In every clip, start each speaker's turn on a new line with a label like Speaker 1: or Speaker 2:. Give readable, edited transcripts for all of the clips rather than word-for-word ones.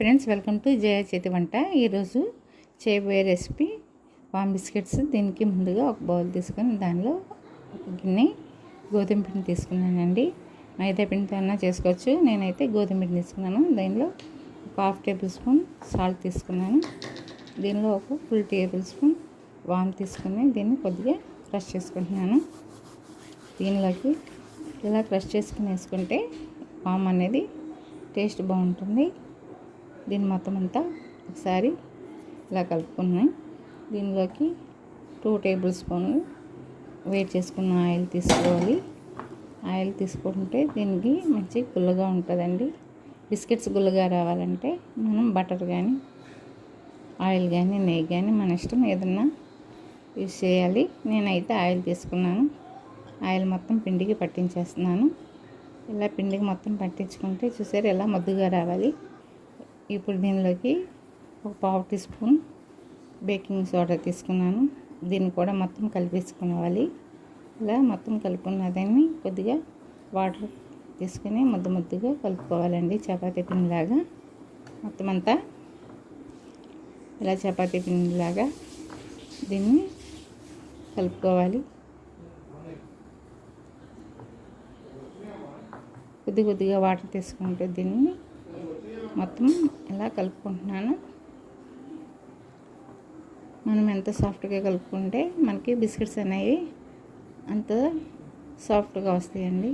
Speaker 1: Friends, welcome to జయ చేతి వంట. ఈరోజు చేయబోయే రెసిపీ వామ్ బిస్కెట్స్. దీనికి ముందుగా ఒక బౌల్ తీసుకొని దానిలో ఒక గిన్నె గోధుమ పిండి తీసుకున్నానండి. మైదా పిండితో అన్నా చేసుకోవచ్చు. నేనైతే గోధుమ పిండి తీసుకున్నాను. దీనిలో ఒక 1/2 టేబుల్ స్పూన్ సాల్ట్ తీసుకున్నాను. దీనిలో ఒక ఫుల్ టేబుల్ స్పూన్ వామ్ తీసుకుని దీన్ని కొద్దిగా క్రష్ చేసుకుంటున్నాను. దీనిలోకి ఇలా క్రష్ చేసుకుని వేసుకుంటే వామ్ అనేది టేస్ట్ బాగుంటుంది. దీన్ని మొత్తం అంతా ఒకసారి ఇలా కలుపుకున్నాం. దీనిలోకి 2 టేబుల్ స్పూన్లు వేడి చేసుకున్న ఆయిల్ తీసుకోవాలి. ఆయిల్ తీసుకుంటే దీనికి మంచి గుల్లగా ఉంటుందండి. బిస్కెట్స్ గుల్లగా రావాలంటే మనం బటర్ కానీ ఆయిల్ కానీ నెయ్యి కానీ మన ఇష్టం ఏదన్నా యూజ్ చేయాలి. నేనైతే ఆయిల్ తీసుకున్నాను. ఆయిల్ మొత్తం పిండికి పట్టించేస్తున్నాను. ఇలా పిండికి మొత్తం పట్టించుకుంటే చూసారు ఎలా ముద్దుగా రావాలి. ఇప్పుడు దీనిలోకి ఒక 1/2 టీ స్పూన్ బేకింగ్ సోడా తీసుకున్నాను. దీన్ని కూడా మొత్తం కలిపేసుకోవాలి. ఇలా మొత్తం కలుపుకున్న దాన్ని కొద్దిగా వాటర్ తీసుకుని ముద్దగా కలుపుకోవాలండి. చపాతీ పిండిలాగా మొత్తం అంతా ఇలా చపాతీ పిండిలాగా దీన్ని కలుపుకోవాలి. కొద్దిగా వాటర్ తీసుకుంటూ దీన్ని మొత్తం ఇలా కలుపుకుంటున్నాను. మనం ఎంత సాఫ్ట్గా కలుపుకుంటే మనకి బిస్కెట్స్ అనేవి అంత సాఫ్ట్గా వస్తాయండి.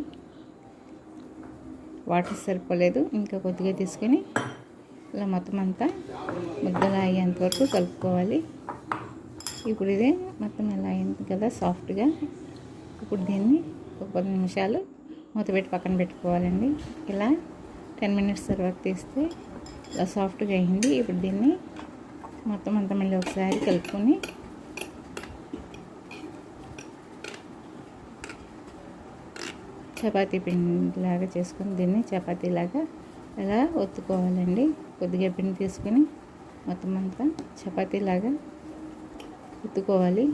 Speaker 1: వాటర్ సరిపోలేదు, ఇంకా కొద్దిగా తీసుకొని ఇలా మొత్తం అంతా ముద్దలా అయ్యేంత వరకు కలుపుకోవాలి. ఇప్పుడు ఇదే మొత్తం ఇలా అయింది కదా సాఫ్ట్గా. ఇప్పుడు దీన్ని ఒక 10 నిమిషాలు మూత పెట్టి పక్కన పెట్టుకోవాలండి. ఇలా 10 మినిట్స్ తర్వాత తీస్తే ఇలా సాఫ్ట్గా అయింది. ఇప్పుడు దీన్ని మొత్తం అంతా మళ్ళీ ఒకసారి కలుపుకొని చపాతీ పిండిలాగా చేసుకొని దీన్ని చపాతీలాగా ఇలా ఒత్తుకోవాలండి. కొద్దిగా పిండి తీసుకొని మొత్తం అంతా చపాతీలాగా ఒత్తుకోవాలి.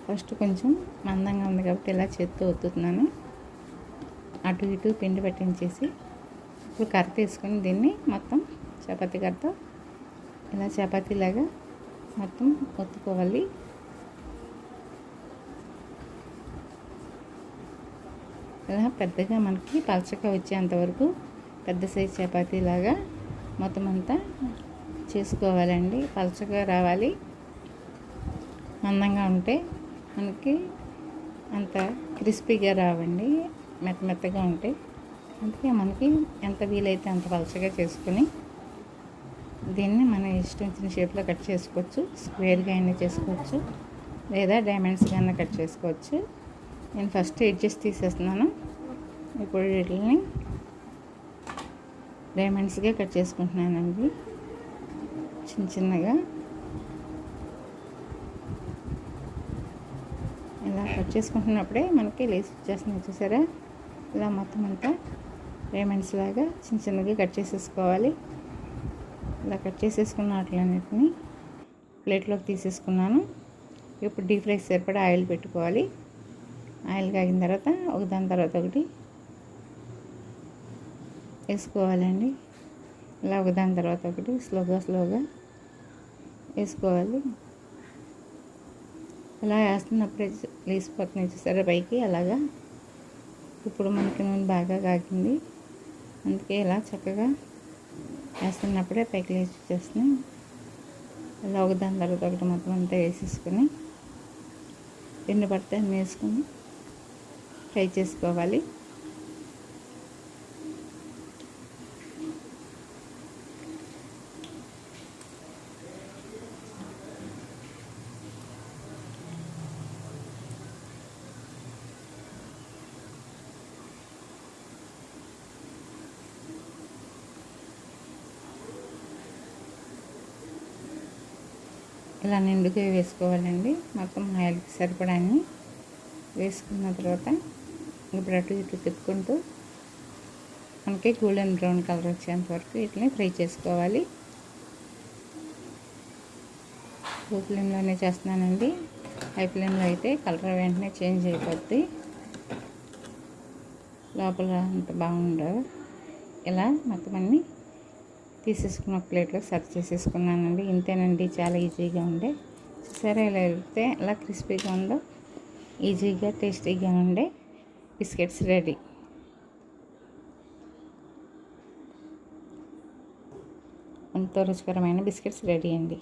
Speaker 1: ఫస్ట్ కొంచెం మందంగా ఉంది కాబట్టి ఇలా చేత్తో ఒత్తుతున్నాను. అటు ఇటు పిండి పట్టించేసి ఇప్పుడు కర్ర తీసుకొని దీన్ని మొత్తం చపాతీ కర్రతో ఇలా చపాతీలాగా మొత్తం ఒత్తుకోవాలి. ఇలా పెద్దగా మనకి పలచగా వచ్చేంతవరకు పెద్ద సైజు చపాతీలాగా మొత్తం అంతా చేసుకోవాలండి. పలచగా రావాలి. మందంగా ఉంటే మనకి అంత క్రిస్పీగా రావండి, మెత్తగా ఉంటాయి. అందుకే మనకి ఎంత వీలైతే అంత పలచగా చేసుకుని దీన్ని మన ఇష్టం వచ్చిన షేప్లో కట్ చేసుకోవచ్చు. స్క్వేర్గా అయినా చేసుకోవచ్చు, లేదా డైమండ్స్గా అయినా కట్ చేసుకోవచ్చు. నేను ఫస్ట్ ఎడ్జెస్ తీసేస్తున్నాను. ఇప్పుడు వీటిని డైమండ్స్గా కట్ చేసుకుంటున్నానండి. చిన్నగా ఇలా కట్ చేసుకుంటున్నప్పుడే మనకి లేస్ వచ్చేస్తున్నాయి చూసారా. ఇలా మొత్తం అంతా డైమండ్స్ లాగా చిన్నగా కట్ చేసేసుకోవాలి. ఇలా కట్ చేసేసుకున్న వాటిలన్నిటిని ప్లేట్లోకి తీసేసుకున్నాను. ఇప్పుడు డీప్ ఫ్రై సరిపడా ఆయిల్ పెట్టుకోవాలి. ఆయిల్ కాగిన తర్వాత ఒకదాని తర్వాత ఒకటి వేసుకోవాలండి. ఇలా ఒకదాని తర్వాత ఒకటి స్లోగా వేసుకోవాలి. ఇలా వేస్తున్నప్పుడే లేసిపోతున్నాయి చూసారా పైకి అలాగా. ఇప్పుడు మనకి నూనె బాగా కాగింది, అందుకే ఇలా చక్కగా వేస్తున్నప్పుడే పైకి లేచి వచ్చేస్తున్నాయి. ఇలా ఒకదాని తర్వాత ఒకటి మొత్తం అంతా వేసేసుకొని ఎన్ని పడితే అన్ని వేసుకొని ఫ్రై చేసుకోవాలి. ఇలా నిండుగా వేసుకోవాలండి. మొత్తం ఆయిల్కి సరిపడాన్ని వేసుకున్న తర్వాత ఇప్పుడు అటు ఇటు తిప్పుకుంటూ మనకి గోల్డెన్ బ్రౌన్ కలర్ వచ్చేంత వరకు వీటిని ఫ్రై చేసుకోవాలి. లో ఫ్లేమ్లోనే చేస్తున్నానండి. హై ఫ్లేమ్లో అయితే కలర్ వెంటనే చేంజ్ అయిపోద్ది, లోపల అంత బాగుండవు. ఇలా మొత్తం అన్నీ తీసేసుకున్న ఒక ప్లేట్లో సర్వ్ చేసేసుకున్నానండి. ఇంతేనండి, చాలా ఈజీగా ఉండే. సరే ఇలా వెళ్తే ఎలా క్రిస్పీగా ఉందో, ఈజీగా టేస్టీగా ఉండే బిస్కెట్స్ రెడీ. ఎంతో రుచికరమైన బిస్కెట్స్ రెడీ అండి.